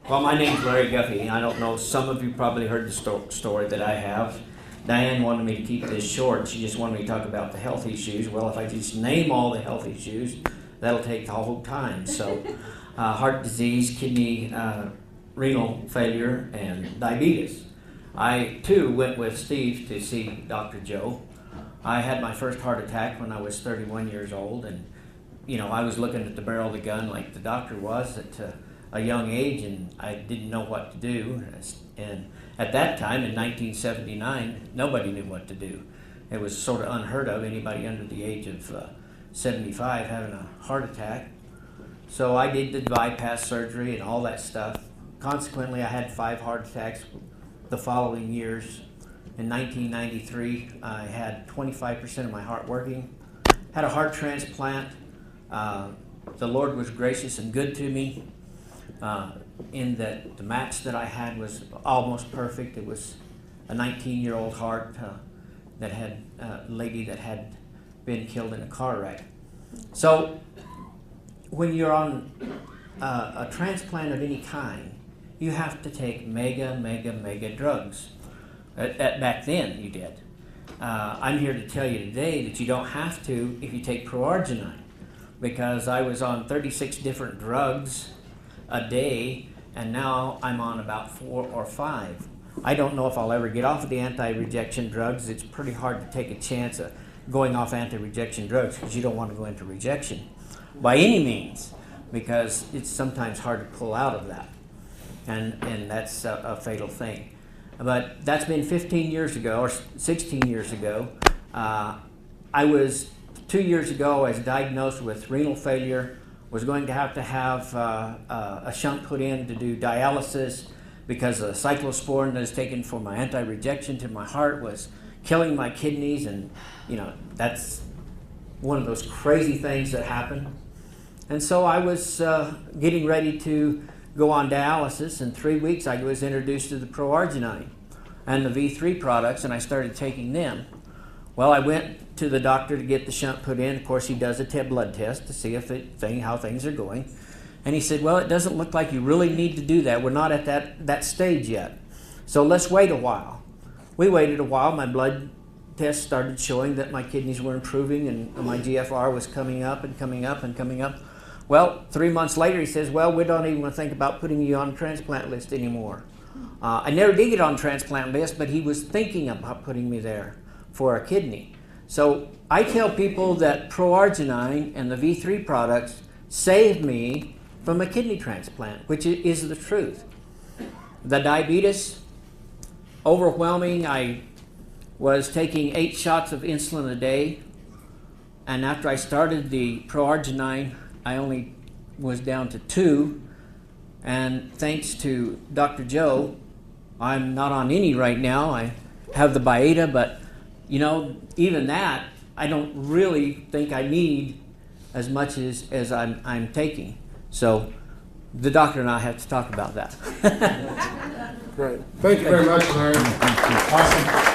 Well, my name's Larry Guffey. I don't know, some of you probably heard the story that I have. Diane wanted me to keep this short. She just wanted me to talk about the health issues. Well, if I just name all the health issues, that'll take the whole time. So, heart disease, kidney, renal failure, and diabetes. I, too, went with Steve to see Dr. Joe. I had my first heart attack when I was 31 years old, and, you know, I was looking at the barrel of the gun like the doctor was at a young age, and I didn't know what to do. And at that time, in 1979, nobody knew what to do. It was sort of unheard of, anybody under the age of 75 having a heart attack. So I did the bypass surgery and all that stuff. Consequently, I had 5 heart attacks the following years. In 1993, I had 25% of my heart working. Had a heart transplant. The Lord was gracious and good to me. In that the match that I had was almost perfect. It was a 19-year-old heart that had a lady that had been killed in a car wreck. So when you're on a transplant of any kind, you have to take mega drugs. Back then you did. I'm here to tell you today that you don't have to if you take Proargi, because I was on 36 different drugs a day, and now I'm on about 4 or 5. I don't know if I'll ever get off of the anti-rejection drugs. It's pretty hard to take a chance of going off anti-rejection drugs because you don't want to go into rejection by any means, because it's sometimes hard to pull out of that, and that's a fatal thing. But that's been 15 years ago, or 16 years ago. I was, 2 years ago, I was diagnosed with renal failure, was going to have a shunt put in to do dialysis because the cyclosporin that is taken for my anti-rejection to my heart was killing my kidneys, and you know, that's one of those crazy things that happen. And so I was getting ready to go on dialysis. In 3 weeks I was introduced to the Proargi and the V3 products, and I started taking them. Well, I went to the doctor to get the shunt put in. Of course, he does a blood test to see if how things are going. And he said, well, it doesn't look like you really need to do that. We're not at that stage yet. So let's wait a while. We waited a while. My blood test started showing that my kidneys were improving, and my GFR was coming up and coming up and coming up. Well, 3 months later, he says, well, we don't even want to think about putting you on the transplant list anymore. I never did get on the transplant list, but he was thinking about putting me there for a kidney. So I tell people that Proargi and the V3 products saved me from a kidney transplant, which is the truth. The diabetes, overwhelming. I was taking 8 shots of insulin a day, and after I started the Proargi, I only was down to 2, and thanks to Dr. Joe, I'm not on any right now. I have the Bieta, but you know, even that, I don't really think I need as much as I'm taking. So the doctor and I have to talk about that. Great. Thank you very much, Larry. Awesome.